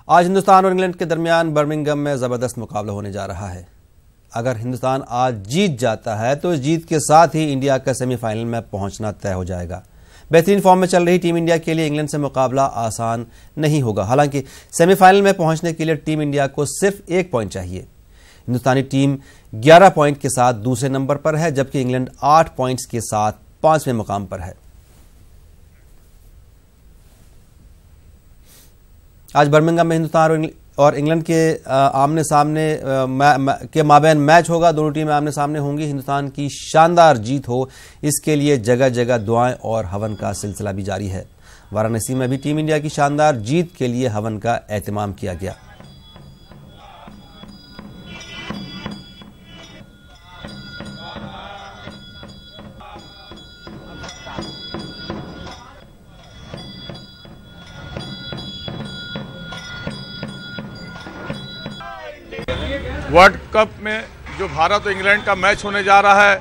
आज हिंदुस्तान और इंग्लैंड के दरमियान बर्मिंघम में ज़बरदस्त मुकाबला होने जा रहा है। अगर हिंदुस्तान आज जीत जाता है तो इस जीत के साथ ही इंडिया का सेमीफाइनल में पहुंचना तय हो जाएगा। बेहतरीन फॉर्म में चल रही टीम इंडिया के लिए इंग्लैंड से मुकाबला आसान नहीं होगा। हालांकि सेमीफाइनल में पहुंचने के लिए टीम इंडिया को सिर्फ 1 पॉइंट चाहिए। हिंदुस्तानी टीम 11 पॉइंट के साथ दूसरे नंबर पर है, जबकि इंग्लैंड 8 पॉइंट्स के साथ 5वें मुकाम पर है। आज बर्मिंघम में हिंदुस्तान और इंग्लैंड के आमने सामने के माबैन मैच होगा। दोनों टीमें आमने सामने होंगी। हिंदुस्तान की शानदार जीत हो, इसके लिए जगह जगह दुआएं और हवन का सिलसिला भी जारी है। वाराणसी में भी टीम इंडिया की शानदार जीत के लिए हवन का एहतमाम किया गया। वर्ल्ड कप में जो भारत और इंग्लैंड का मैच होने जा रहा है,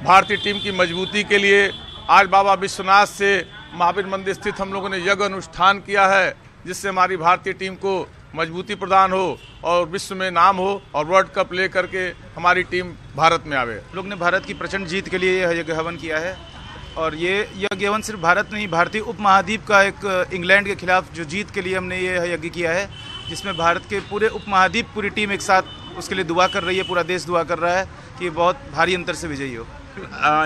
भारतीय टीम की मजबूती के लिए आज बाबा विश्वनाथ से महावीर मंदिर स्थित हम लोगों ने यज्ञ अनुष्ठान किया है, जिससे हमारी भारतीय टीम को मजबूती प्रदान हो और विश्व में नाम हो और वर्ल्ड कप ले करके हमारी टीम भारत में आवे। लोग ने भारत की प्रचंड जीत के लिए यह यज्ञ हवन किया है और ये यज्ञ हवन सिर्फ भारत नहीं, भारतीय उपमहाद्वीप का एक इंग्लैंड के खिलाफ जो जीत के लिए हमने ये यज्ञ किया है, जिसमें भारत के पूरे उपमहाद्वीप पूरी टीम एक साथ उसके लिए दुआ कर रही है। पूरा देश दुआ कर रहा है कि बहुत भारी अंतर से विजयी हो।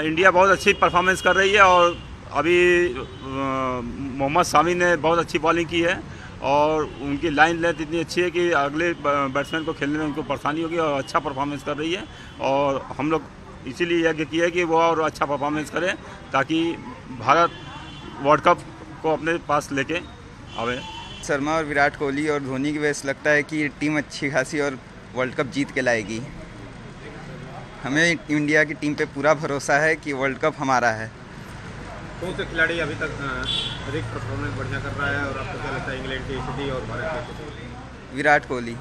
इंडिया बहुत अच्छी परफॉर्मेंस कर रही है और अभी मोहम्मद शामी ने बहुत अच्छी बॉलिंग की है और उनकी लाइन लेंथ इतनी अच्छी है कि अगले बैट्समैन को खेलने में उनको परेशानी होगी और अच्छा परफॉर्मेंस कर रही है। और हम लोग इसीलिए यज्ञ किया है कि वो और अच्छा परफॉर्मेंस करें ताकि भारत वर्ल्ड कप को अपने पास लेके आवे। शर्मा और विराट कोहली और धोनी की वजह से लगता है कि टीम अच्छी खासी और वर्ल्ड कप जीत के लाएगी। हमें इंडिया की टीम पे पूरा भरोसा है कि वर्ल्ड कप हमारा है। कौन से खिलाड़ी अभी तक अधिक परफॉर्मेंस बढ़िया कर रहा है और आपको क्या लगता है इंग्लैंड की स्थिति और भारत की स्थिति? विराट कोहली।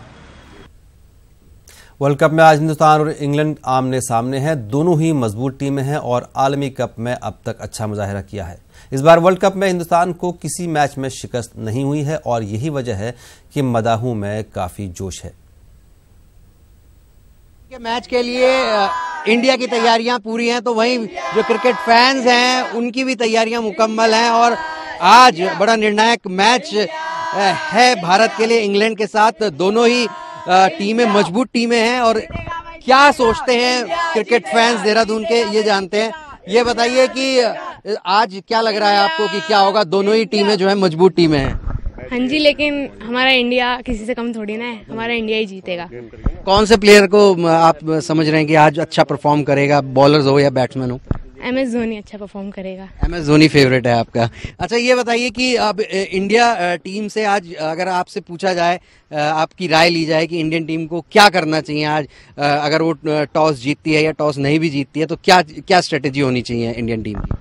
वर्ल्ड कप में आज हिंदुस्तान और इंग्लैंड आमने सामने हैं। दोनों ही मजबूत टीमें हैं और आलमी कप में अब तक अच्छा मुजाहिरा किया है। इस बार वर्ल्ड कप में हिंदुस्तान को किसी मैच में शिकस्त नहीं हुई है और यही वजह है कि मदाहों में काफी जोश है। मैच के लिए इंडिया की तैयारियां पूरी हैं, तो वहीं जो क्रिकेट फैंस हैं उनकी भी तैयारियां मुकम्मल हैं और आज बड़ा निर्णायक मैच है भारत के लिए इंग्लैंड के साथ। दोनों ही टीमें मजबूत टीमें हैं और क्या सोचते हैं क्रिकेट फैंस देहरादून के, ये जानते हैं। ये बताइए कि आज क्या लग रहा है आपको कि क्या होगा? दोनों ही टीमें जो है मजबूत टीमें हैं। हाँ जी, लेकिन हमारा इंडिया किसी से कम थोड़ी ना है, हमारा इंडिया ही जीतेगा। कौन से प्लेयर को आप समझ रहे हैं कि आज अच्छा परफॉर्म करेगा, बॉलर्स हो या बैट्समैन हो? MS धोनी अच्छा परफॉर्म करेगा। MS धोनी फेवरेट है आपका। अच्छा, ये बताइए कि अब इंडिया टीम से आज अगर आपसे पूछा जाए, आपकी राय ली जाए कि इंडियन टीम को क्या करना चाहिए आज, अगर वो टॉस जीतती है या टॉस नहीं भी जीतती है, तो क्या स्ट्रेटेजी होनी चाहिए इंडियन टीम की?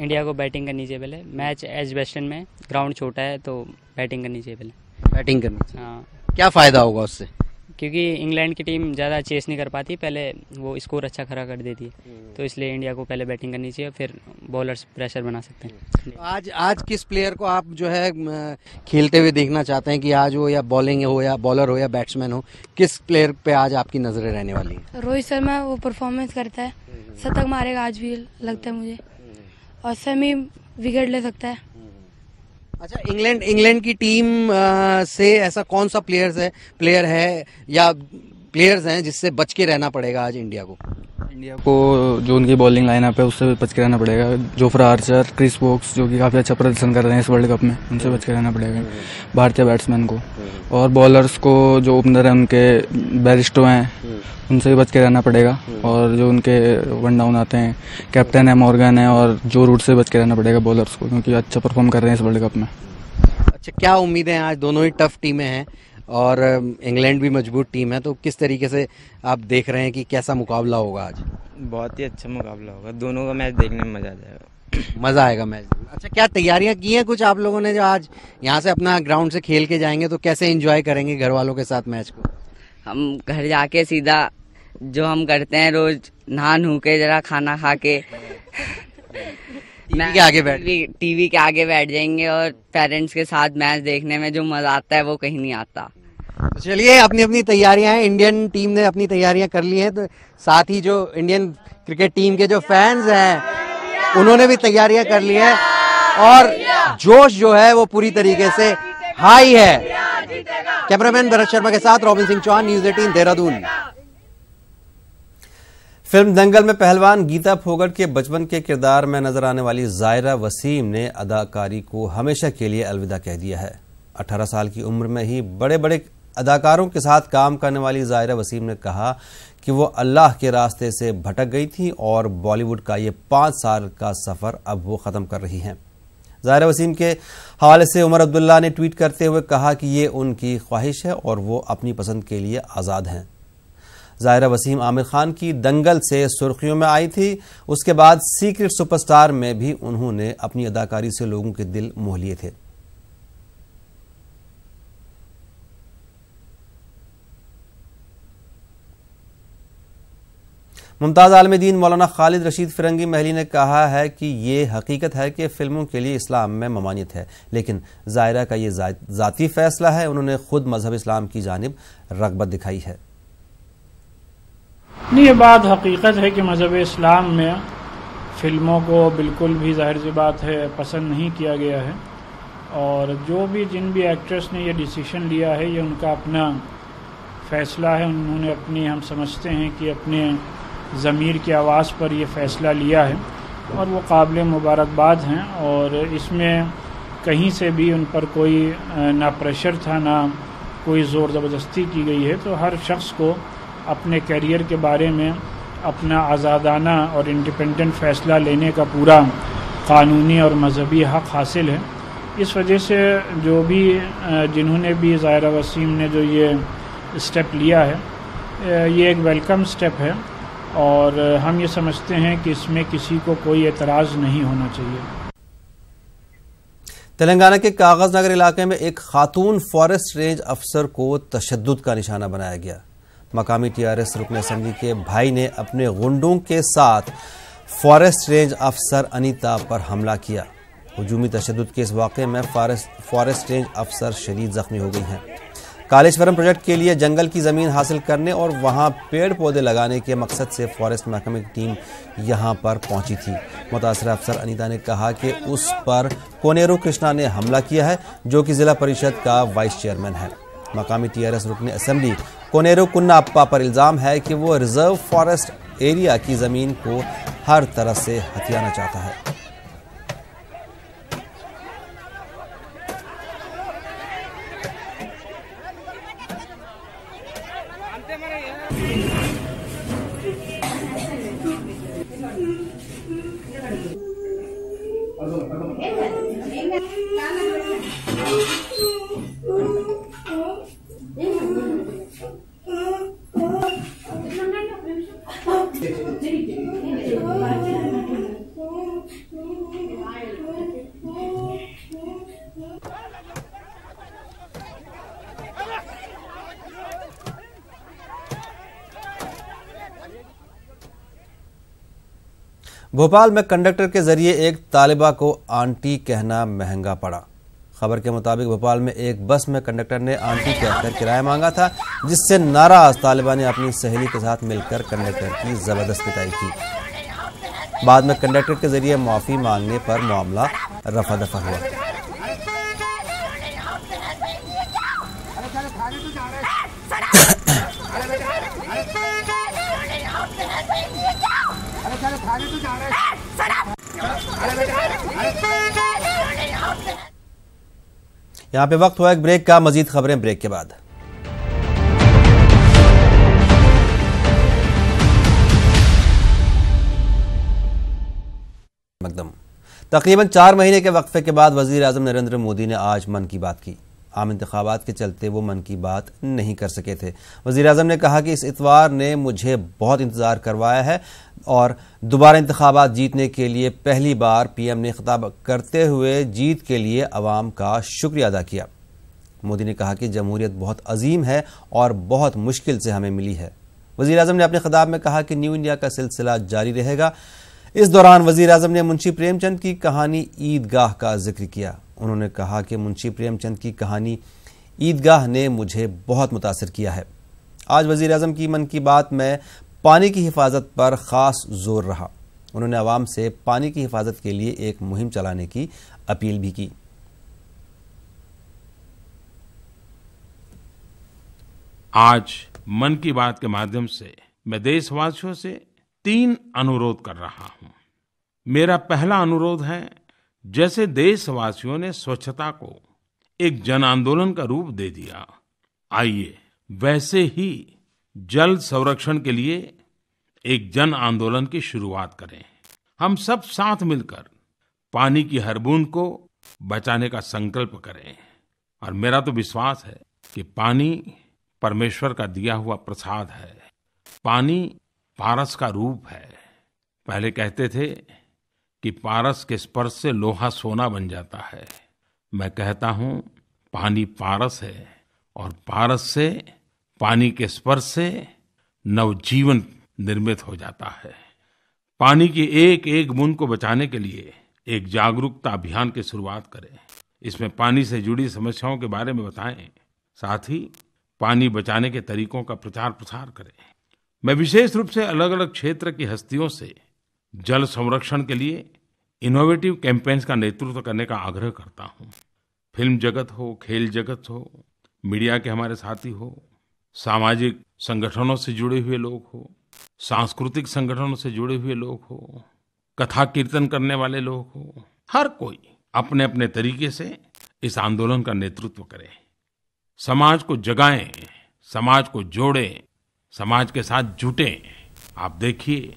इंडिया को बैटिंग करनी चाहिए पहले। मैच एज वेस्टर्न में ग्राउंड छोटा है तो बैटिंग करनी चाहिए पहले। बैटिंग करनी चाहिए। हाँ, क्या फायदा होगा उससे? क्योंकि इंग्लैंड की टीम ज़्यादा चेस नहीं कर पाती, पहले वो स्कोर अच्छा खड़ा कर देती है, तो इसलिए इंडिया को पहले बैटिंग करनी चाहिए, फिर बॉलर्स प्रेशर बना सकते हैं। आज किस प्लेयर को आप जो है खेलते हुए देखना चाहते हैं कि आज हो या बॉलिंग हो या बॉलर हो या बैट्समैन हो, किस प्लेयर पे आज आपकी नजरें रहने वाली है? रोहित शर्मा वो परफॉर्मेंस करता है, शतक मारेगा आज भी लगता है मुझे, और सेमी विकेट ले सकता है। अच्छा, इंग्लैंड की टीम से ऐसा कौन सा प्लेयर है या प्लेयर्स हैं जिससे बच के रहना पड़ेगा आज इंडिया को? इंडिया को जो उनकी बॉलिंग लाइनअप है उससे बच के रहना पड़ेगा। जोफ्रा आर्चर, क्रिस वोक्स जो कि काफ़ी अच्छा प्रदर्शन कर रहे हैं इस वर्ल्ड कप में, उनसे बच के रहना पड़ेगा भारतीय बैट्समैन को। और बॉलर्स को जो ओपनर हैं उनके बैरिस्टो हैं, उनसे भी बच के रहना पड़ेगा। और जो उनके वन डाउन आते हैं, कैप्टन है मॉर्गन है और जो रूट से बच के रहना पड़ेगा बॉलर्स को, क्योंकि अच्छा परफॉर्म कर रहे हैं इस वर्ल्ड कप में। अच्छा, क्या उम्मीदें हैं? आज दोनों ही टफ टीमें हैं और इंग्लैंड भी मजबूत टीम है, तो किस तरीके से आप देख रहे हैं कि कैसा मुकाबला होगा आज? बहुत ही अच्छा मुकाबला होगा, दोनों का मैच देखने में मजा आ जाएगा। मजा आएगा मैच। अच्छा, क्या तैयारियां की हैं कुछ आप लोगों ने? जो आज यहाँ से अपना ग्राउंड से खेल के जाएंगे तो कैसे एंजॉय करेंगे घर वालों के साथ मैच को? हम घर जाके सीधा जो हम करते हैं रोज, नहा नू के जरा खाना खा के टीवी के आगे बैठ जाएंगे और पेरेंट्स के साथ मैच देखने में जो मजा आता है वो कहीं नहीं आता। तो चलिए, अपनी अपनी तैयारियां हैं, इंडियन टीम ने अपनी तैयारियां कर ली हैं, तो साथ ही जो इंडियन क्रिकेट टीम के जो फैंस हैं उन्होंने भी तैयारियां कर ली हैं और जोश जो है वो पूरी तरीके से हाई है। कैमरामैन भरत शर्मा के साथ Robin Singh Chauhan, news 18 Dehradun. Film Dangal में पहलवान गीता फोगट के बचपन के किरदार में नजर आने वाली जायरा वसीम ने अदाकारी को हमेशा के लिए अलविदा कह दिया है। 18 साल की उम्र में ही बड़े बड़े अदाकारों के साथ काम करने वाली जायरा वसीम ने कहा कि वो अल्लाह के रास्ते से भटक गई थी और बॉलीवुड का ये 5 साल का सफर अब वो खत्म कर रही हैं। जायरा वसीम के हवाले से उमर अब्दुल्ला ने ट्वीट करते हुए कहा कि ये उनकी ख्वाहिश है और वो अपनी पसंद के लिए आज़ाद हैं। जायरा वसीम आमिर खान की दंगल से सुर्खियों में आई थी। उसके बाद सीक्रेट सुपरस्टार में भी उन्होंने अपनी अदाकारी से लोगों के दिल मोह लिए थे। मुमताज़ आलम-ए-दीन मौलाना खालिद रशीद फिरंगी महली ने कहा है कि ये हकीकत है कि फिल्मों के लिए इस्लाम में ममानियत है, लेकिन जायरा का ये ज़ाती फैसला है। उन्होंने खुद मजहब इस्लाम की जानिब रग़बत दिखाई है। नहीं, ये बात हकीकत है कि मजहब इस्लाम में फ़िल्मों को बिल्कुल भी जाहिर सी बात है पसंद नहीं किया गया है और जो भी जिन भी एक्ट्रेस ने ये डिसीजन लिया है ये उनका अपना फ़ैसला है। उन्होंने अपनी, हम समझते हैं कि अपने ज़मीर की आवाज़ पर ये फ़ैसला लिया है और वो काबिल मुबारकबाद हैं और इसमें कहीं से भी उन पर कोई ना प्रेशर था ना कोई ज़ोर ज़बरदस्ती की गई है। तो हर शख्स को अपने करियर के बारे में अपना आज़ादाना और इंडिपेंडेंट फ़ैसला लेने का पूरा कानूनी और मजहबी हक़ हासिल है। इस वजह से जो भी जिन्होंने भी जायरा वसीम ने जो ये स्टेप लिया है ये एक वेलकम स्टेप है और हम ये समझते हैं कि इसमें किसी को कोई एतराज़ नहीं होना चाहिए। तेलंगाना के कागज नगर इलाके में एक खातून फॉरेस्ट रेंज अफसर को तशद्दुद का निशाना बनाया गया। मकामी टीआरएस रुकन असम्बली के भाई ने अपने गुंडों के साथ फॉरेस्ट रेंज अफसर अनीता पर हमला किया। हुजूमी तशद्दुद के इस वाक़े में फॉरेस्ट रेंज अफसर शदीद जख्मी हो गई हैं। कालेश्वरम प्रोजेक्ट के लिए जंगल की ज़मीन हासिल करने और वहां पेड़ पौधे लगाने के मकसद से फॉरेस्ट महकमे की टीम यहां पर पहुंची थी। मुतासरा अफसर अनीता ने कहा कि उस पर कोनेरू कृष्णा ने हमला किया है, जो कि ज़िला परिषद का वाइस चेयरमैन है। मकामी टीआरएस रुकन असम्बली कोनेरू कुन्ना अप्पा पर इल्ज़ाम है कि वो रिजर्व फॉरेस्ट एरिया की ज़मीन को हर तरह से हथियाना चाहता है। भोपाल में कंडक्टर के जरिए एक तालिबा को आंटी कहना महंगा पड़ा। खबर के मुताबिक भोपाल में एक बस में कंडक्टर ने आंटी कहकर किराया मांगा था, जिससे नाराज तालिबा ने अपनी सहेली के साथ मिलकर कंडक्टर की जबरदस्त पिटाई की। बाद में कंडक्टर के जरिए माफी मांगने पर मामला रफा दफा हुआ। यहाँ पे वक्त हुआ एक ब्रेक का। मजीद खबरें ब्रेक के बाद। तकरीबन 4 महीने के वक्फे के बाद वजीर आजम नरेंद्र मोदी ने आज मन की बात की। आम इंतखाबात के चलते वो मन की बात नहीं कर सके थे। वजीर आजम ने कहा कि इस इतवार ने मुझे बहुत इंतजार करवाया है और दोबारा इंतखाबात जीतने के लिए पहली बार पीएम ने खिताब करते हुए जीत के लिए अवाम का शुक्रिया अदा किया। मोदी ने कहा कि जमहूरियत बहुत अजीम है और बहुत मुश्किल से हमें मिली है। वजीर आजम ने अपने खिताब में कहा कि न्यू इंडिया का सिलसिला जारी रहेगा। इस दौरान वजीर-ए-आज़म ने मुंशी प्रेमचंद की कहानी ईदगाह का जिक्र किया। उन्होंने कहा कि मुंशी प्रेमचंद की कहानी ईदगाह ने मुझे बहुत मुतासिर किया है। आज वजीर-ए-आज़म की मन की बात में पानी की हिफाजत पर खास जोर रहा। उन्होंने आवाम से पानी की हिफाजत के लिए एक मुहिम चलाने की अपील भी की। आज मन की बात के माध्यम से मैं देशवासियों से 3 अनुरोध कर रहा हूं। मेरा पहला अनुरोध है, जैसे देशवासियों ने स्वच्छता को एक जन आंदोलन का रूप दे दिया, आइए वैसे ही जल संरक्षण के लिए एक जन आंदोलन की शुरुआत करें। हम सब साथ मिलकर पानी की हर बूंद को बचाने का संकल्प करें। और मेरा तो विश्वास है कि पानी परमेश्वर का दिया हुआ प्रसाद है। पानी पारस का रूप है। पहले कहते थे कि पारस के स्पर्श से लोहा सोना बन जाता है। मैं कहता हूं पानी पारस है और पारस से, पानी के स्पर्श से नवजीवन निर्मित हो जाता है। पानी की एक एक बूंद को बचाने के लिए एक जागरूकता अभियान की शुरुआत करें। इसमें पानी से जुड़ी समस्याओं के बारे में बताएं, साथ ही पानी बचाने के तरीकों का प्रचार प्रसार करें। मैं विशेष रूप से अलग अलग क्षेत्र की हस्तियों से जल संरक्षण के लिए इनोवेटिव कैंपेन्स का नेतृत्व करने का आग्रह करता हूं। फिल्म जगत हो, खेल जगत हो, मीडिया के हमारे साथी हो, सामाजिक संगठनों से जुड़े हुए लोग हो, सांस्कृतिक संगठनों से जुड़े हुए लोग हो, कथा कीर्तन करने वाले लोग हो, हर कोई अपने अपने तरीके से इस आंदोलन का नेतृत्व करे। समाज को जगाएं, समाज को जोड़ें, समाज के साथ जुटें। आप देखिए,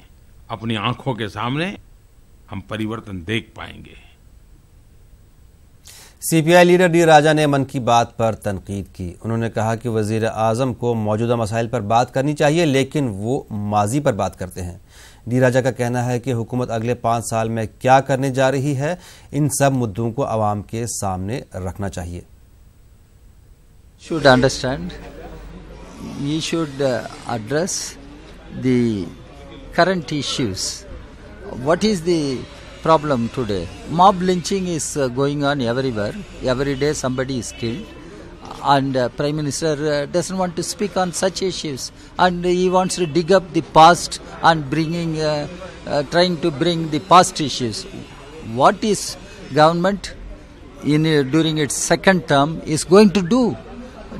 अपनी आंखों के सामने हम परिवर्तन देख पाएंगे। सीपीआई लीडर डी राजा ने मन की बात पर तनकीद की। उन्होंने कहा कि वजीर आजम को मौजूदा मसाइल पर बात करनी चाहिए, लेकिन वो माजी पर बात करते हैं। डी राजा का कहना है कि हुकूमत अगले 5 साल में क्या करने जा रही है, इन सब मुद्दों को आवाम के सामने रखना चाहिए। Should understand, we should address the current issues. What is the problem today? Mob lynching is going on everywhere. Every day somebody is killed, and Prime Minister doesn't want to speak on such issues, and he wants to dig up the past and trying to bring the past issues. What is government during its second term is going to do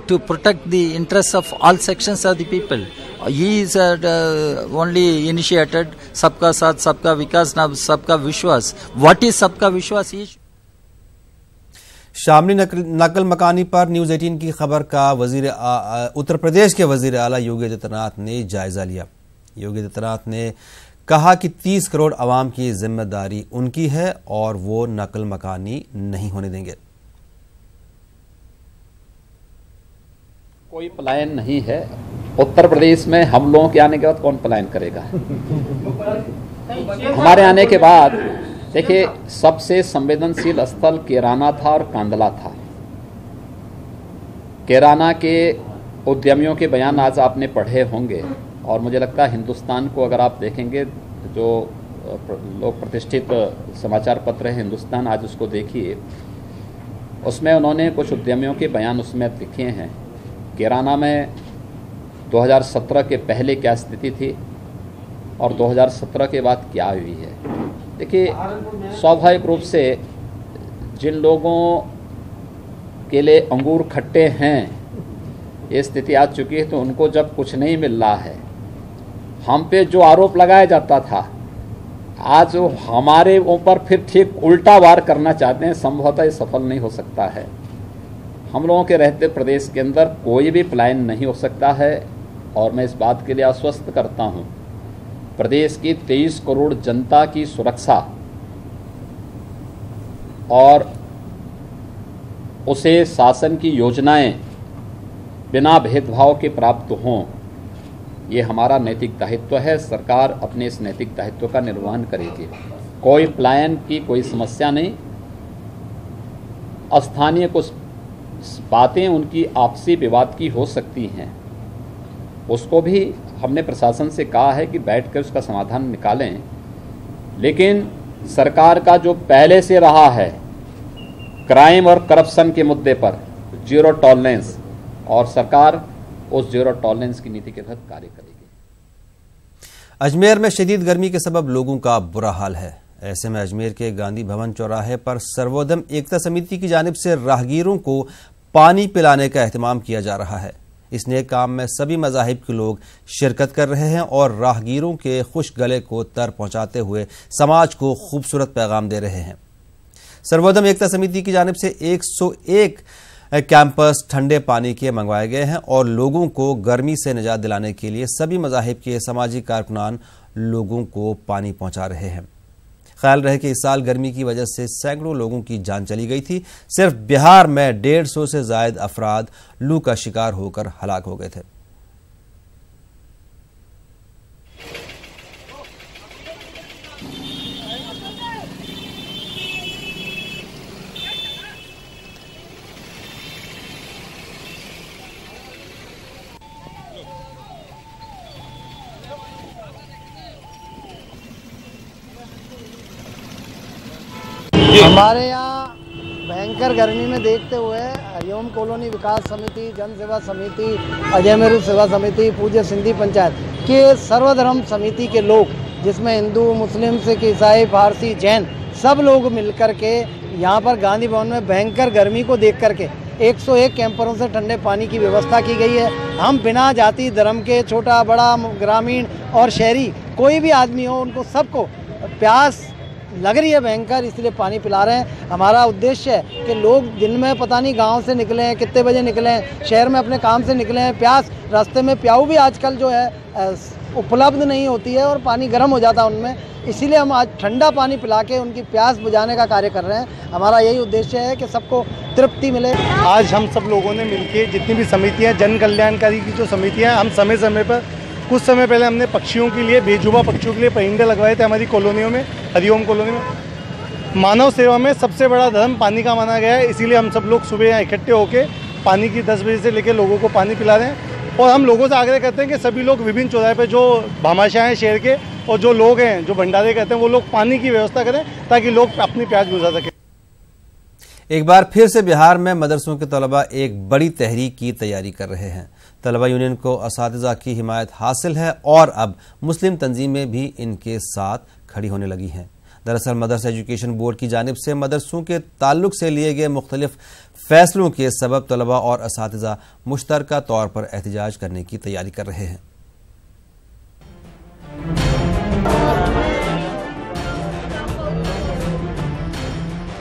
to protect the interests of all sections of the people? He is only initiated सबका साथ सबका विकास, ना सबका विश्वास. What is सबका विश्वास? शामली नकल मकानी पर न्यूज 18 की खबर का उत्तर प्रदेश के वजीर आला योगी आदित्यनाथ ने जायजा लिया। योगी आदित्यनाथ ने कहा कि 30 करोड़ आवाम की जिम्मेदारी उनकी है और वो नकल मकानी नहीं होने देंगे। कोई पलायन नहीं है। उत्तर प्रदेश में हम लोगों के आने के बाद कौन पलायन करेगा? हमारे आने के बाद देखिए, सबसे संवेदनशील स्थल केराना था और कांदला था। केराना के उद्यमियों के बयान आज आपने पढ़े होंगे, और मुझे लगता है हिंदुस्तान को अगर आप देखेंगे, जो लोग प्रतिष्ठित समाचार पत्र है हिंदुस्तान, आज उसको देखिए, उसमें उन्होंने कुछ उद्यमियों के बयान उसमें लिखे हैं। केराना में 2017 के पहले क्या स्थिति थी और 2017 के बाद क्या हुई है। देखिए, स्वाभाविक रूप से जिन लोगों के लिए अंगूर खट्टे हैं, ये स्थिति आ चुकी है, तो उनको जब कुछ नहीं मिल रहा है, हम पे जो आरोप लगाया जाता था, आज वो हमारे ऊपर फिर ठीक उल्टा वार करना चाहते हैं। संभवतः ये सफल नहीं हो सकता है। हम लोगों के रहते प्रदेश के अंदर कोई भी पलायन नहीं हो सकता है, और मैं इस बात के लिए आश्वस्त करता हूं, प्रदेश की 23 करोड़ जनता की सुरक्षा और उसे शासन की योजनाएं बिना भेदभाव के प्राप्त हों, ये हमारा नैतिक दायित्व है। सरकार अपने इस नैतिक दायित्व का निर्वहन करेगी। कोई पलायन की कोई समस्या नहीं। स्थानीय कुछ बातें उनकी आपसी विवाद की हो सकती हैं, उसको भी हमने प्रशासन से कहा है कि बैठकर उसका समाधान निकालें। लेकिन सरकार का जो पहले से रहा है क्राइम और करप्शन के मुद्दे पर जीरो टॉलरेंस, और सरकार उस जीरो टॉलरेंस की नीति के तहत कार्य करेगी। अजमेर में शदीद गर्मी के सबब लोगों का बुरा हाल है। ऐसे में अजमेर के गांधी भवन चौराहे पर सर्वोदय एकता समिति की जानिब से राहगीरों को पानी पिलाने का एहतमाम किया जा रहा है। इस नेक काम में सभी मज़ाहिब के लोग शिरकत कर रहे हैं और राहगीरों के खुश गले को तर पहुंचाते हुए समाज को खूबसूरत पैगाम दे रहे हैं। सर्वोदय एकता समिति की जानिब से 101 कैंपर्स ठंडे पानी के मंगवाए गए हैं और लोगों को गर्मी से निजात दिलाने के लिए सभी मज़ाहिब के समाजी कारकुनान लोगों को पानी पहुंचा रहे हैं। ख्याल रहे कि इस साल गर्मी की वजह से सैकड़ों लोगों की जान चली गई थी। सिर्फ बिहार में 150 से ज्यादा अफराद लू का शिकार होकर हलाक हो गए थे। हमारे यहाँ भयंकर गर्मी में देखते हुए हरिओम कॉलोनी विकास समिति, जन सेवा समिति, अजय मेरू सेवा समिति, पूज्य सिंधी पंचायत के सर्वधर्म समिति के लोग, जिसमें हिंदू, मुस्लिम, सिख, ईसाई, पारसी, जैन सब लोग मिलकर के यहाँ पर गांधी भवन में भयंकर गर्मी को देख करके 101 कैंपरों से ठंडे पानी की व्यवस्था की गई है। हम बिना जाति धर्म के, छोटा बड़ा, ग्रामीण और शहरी, कोई भी आदमी हो, उनको सबको प्यास लग रही है भयंकर, इसलिए पानी पिला रहे हैं। हमारा उद्देश्य है कि लोग दिन में पता नहीं गांव से निकले हैं, कितने बजे निकले हैं, शहर में अपने काम से निकले हैं, प्यास, रास्ते में प्याऊ भी आजकल जो है उपलब्ध नहीं होती है और पानी गर्म हो जाता है उनमें, इसीलिए हम आज ठंडा पानी पिला के उनकी प्यास बुझाने का कार्य कर रहे हैं। हमारा यही उद्देश्य है कि सबको तृप्ति मिले। आज हम सब लोगों ने मिलकर जितनी भी समितियाँ, जन कल्याणकारी की जो समितियाँ, हम समय समय पर, कुछ समय पहले हमने पक्षियों के लिए, बेजुबा पक्षियों के लिए परिंदे लगवाए थे हमारी कॉलोनियों में, हरिओम कॉलोनी में। मानव सेवा में सबसे बड़ा धर्म पानी का माना गया है, इसीलिए हम सब लोग सुबह यहाँ इकट्ठे होकर पानी की 10 बजे से लेकर लोगों को पानी पिला रहे हैं। और हम लोगों से आग्रह करते हैं कि सभी लोग विभिन्न चौराहे पर जो भामाशाह हैं शहर के और जो लोग हैं जो भंडारे करते हैं, वो लोग पानी की व्यवस्था करें ताकि लोग अपनी प्यास बुझा सकें। एक बार फिर से बिहार में मदरसों के तलबा एक बड़ी तहरीक की तैयारी कर रहे हैं। तलबा यूनियन को असातिज़ा की हिमायत हासिल है और अब मुस्लिम तंजीमें भी इनके साथ खड़ी होने लगी हैं। दरअसल मदरसा एजुकेशन बोर्ड की जानिब से मदरसों के ताल्लुक से लिए गए मुख्तलिफ फैसलों के सबब तलबा और असातिज़ा मुश्तरका तौर पर एहतजाज करने की तैयारी कर रहे हैं।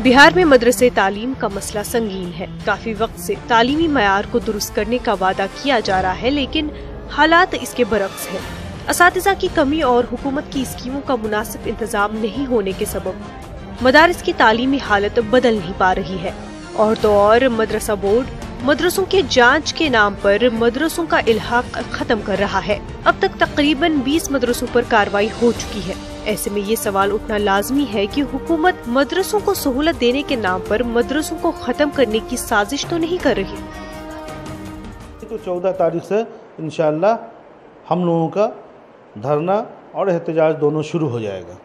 बिहार में मदरसे तालीम का मसला संगीन है। काफी वक्त से तालीमी मयार को दुरुस्त करने का वादा किया जा रहा है, लेकिन हालात इसके बरक्स हैं। असातिज़ा की कमी और हुकूमत की स्कीमों का मुनासिब इंतजाम नहीं होने के सबब मदारिस की तालीमी हालत बदल नहीं पा रही है। और तो और मदरसा बोर्ड मदरसों के जांच के नाम पर मदरसों का इल्हाक खत्म कर रहा है। अब तक तकरीबन 20 मदरसों पर कार्रवाई हो चुकी है। ऐसे में ये सवाल उठना लाजमी है कि हुकूमत मदरसों को सहूलत देने के नाम पर मदरसों को खत्म करने की साजिश तो नहीं कर रही। तो 14 तारीख से इंशाअल्लाह हम लोगों का धरना और एहतजाज दोनों शुरू हो जाएगा।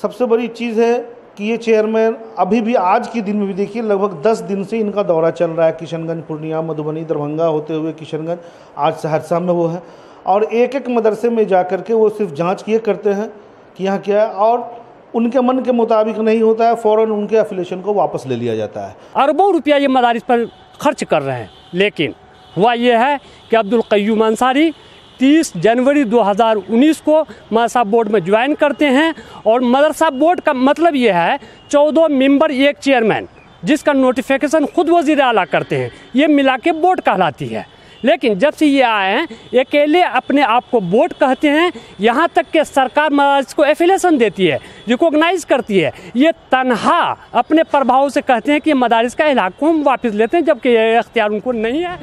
सबसे बड़ी चीज़ है कि ये चेयरमैन अभी भी आज के दिन में भी देखिए लगभग 10 दिन से इनका दौरा चल रहा है। किशनगंज, पूर्णिया, मधुबनी, दरभंगा होते हुए किशनगंज, आज सहरसा में वो है और एक एक मदरसे में जा कर के वो सिर्फ जांच किए करते हैं कि यहाँ क्या है और उनके मन के मुताबिक नहीं होता है, फ़ौरन उनके एफिलिएशन को वापस ले लिया जाता है। अरबों रुपया ये मदारिस पर खर्च कर रहे हैं, लेकिन हुआ ये है कि अब्दुल क़य्यूम अंसारी 30 जनवरी 2019 को मदरसा बोर्ड में ज्वाइन करते हैं और मदरसा बोर्ड का मतलब ये है 14 मेंबर एक चेयरमैन, जिसका नोटिफिकेशन खुद वज़ीर आला करते हैं, ये मिला के बोर्ड कहलाती है। लेकिन जब से ये आए हैं अकेले अपने आप को बोर्ड कहते हैं, यहाँ तक कि सरकार मदारिस को एफिलिएशन देती है, रिकॉग्नाइज करती है, ये तनहा अपने प्रभाव से कहते हैं कि मदारिस का इलाक़ को हम वापस लेते हैं, जबकि ये इख्तियार उनको नहीं है।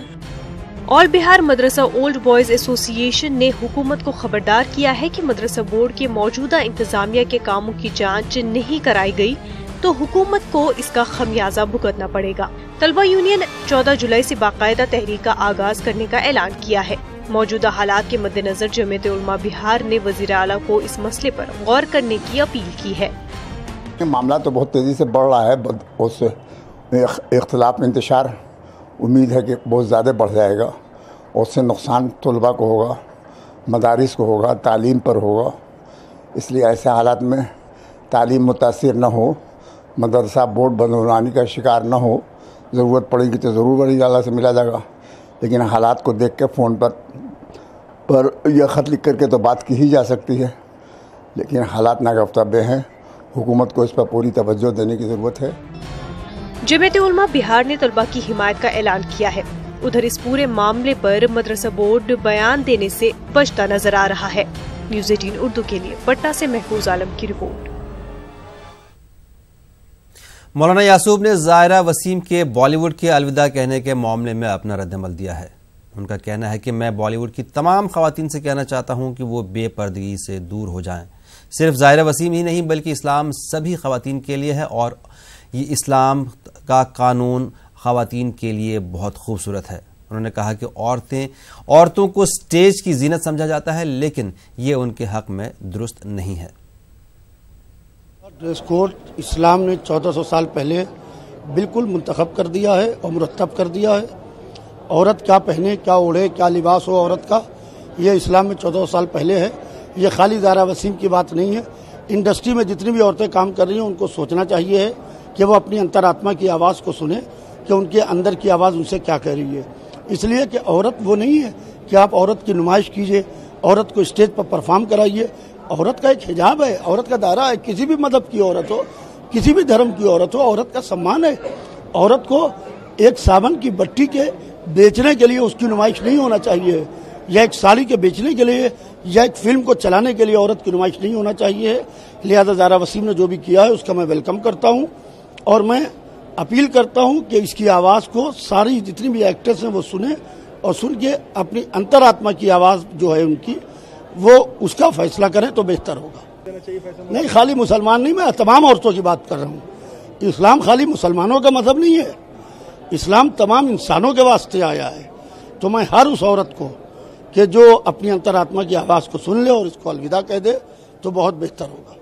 ऑल बिहार मदरसा ओल्ड बॉयज एसोसिएशन ने हुकूमत को खबरदार किया है कि मदरसा बोर्ड के मौजूदा इंतजामिया के कामों की जांच नहीं कराई गई तो हुकूमत को इसका खमियाजा भुगतना पड़ेगा। तलबा यूनियन 14 जुलाई से बाकायदा तहरीक का आगाज करने का ऐलान किया है। मौजूदा हालात के मद्देनजर जमीयत उलमा बिहार ने वजीर आला को इस मसले पर गौर करने की अपील की है। मामला तो बहुत तेज़ी से बढ़ रहा है, उस इख्तिलाफ में इंतशार उम्मीद है कि बहुत ज़्यादा बढ़ जाएगा। उससे नुकसान तलबा को होगा, मदारिस को होगा, तालीम पर होगा। इसलिए ऐसे हालात में तालीम मुतासिर न हो, मदरसा बोर्ड बदलवाने का शिकार न हो। ज़रूरत पड़ेगी तो ज़रूर वज़ीर आला से मिला जाएगा, लेकिन हालात को देख के फ़ोन पर यह ख़त लिख करके तो बात की ही जा सकती है, लेकिन हालात नागफ्ताबे हैं। हुकूमत को इस पर पूरी तवज्जो देने की ज़रूरत है। जमीयत उलमा बिहार ने तलबा की हिमायत का ऐलान किया है। उधर इस पूरे मामले पर मदरसा बोर्ड बयान देने से बचता नजर आ रहा है। न्यूज़ 18 उर्दू के लिए पटना से महफूज आलम की रिपोर्ट। मौलाना यासूब ने ज़ायरा वसीम के बॉलीवुड के अलविदा कहने के मामले में अपना रद्दअमल दिया है। उनका कहना है कि मैं बॉलीवुड की तमाम ख़वातीन से कहना चाहता हूं कि वो बेपर्दगी से दूर हो जाएं। सिर्फ ज़ायरा वसीम ही नहीं बल्कि इस्लाम सभी ख़वातीन के लिए है और ये इस्लाम का कानून ख़वातीन के लिए बहुत खूबसूरत है। उन्होंने कहा कि औरतों को स्टेज की जीनत समझा जाता है, लेकिन ये उनके हक में दुरुस्त नहीं है। ड्रेस कोड इस्लाम ने 1400 साल पहले बिल्कुल मुंतखब कर दिया है और मुरतब कर दिया है। औरत क्या पहने, क्या ओढ़े, क्या लिबास हो औरत का, ये इस्लाम में 1400 साल पहले है। ये खाली ज़ायरा वसीम की बात नहीं है। इंडस्ट्री में जितनी भी औरतें काम कर रही हैं उनको सोचना चाहिए है कि वो अपनी अंतरात्मा की आवाज़ को सुने कि उनके अंदर की आवाज़ उनसे क्या कह रही है। इसलिए कि औरत वो नहीं है कि आप औरत की नुमाइश कीजिए, औरत को स्टेज पर परफॉर्म कराइए। औरत का एक हिजाब है, औरत का दायरा है। किसी भी मजहब की औरत हो, किसी भी धर्म की औरत हो, औरत का सम्मान है। औरत को एक साबुन की बट्टी के बेचने के लिए उसकी नुमाइश नहीं होना चाहिए, या एक साड़ी के बेचने के लिए, या एक फिल्म को चलाने के लिए औरत की नुमाइश नहीं होना चाहिए। लिहाजा ज़ायरा वसीम ने जो भी किया है उसका मैं वेलकम करता हूँ और मैं अपील करता हूँ कि इसकी आवाज़ को सारी जितनी भी एक्टर्स हैं वो सुने और सुन के अपनी अंतरात्मा की आवाज़ जो है उनकी वो उसका फैसला करें तो बेहतर होगा। नहीं, खाली मुसलमान नहीं, मैं तमाम औरतों की बात कर रहा हूँ। इस्लाम खाली मुसलमानों का मजहब नहीं है, इस्लाम तमाम इंसानों के वास्ते आया है। तो मैं हर उस औरत को कि जो अपनी अंतरात्मा की आवाज़ को सुन ले और इसको अलविदा कह दे तो बहुत बेहतर होगा।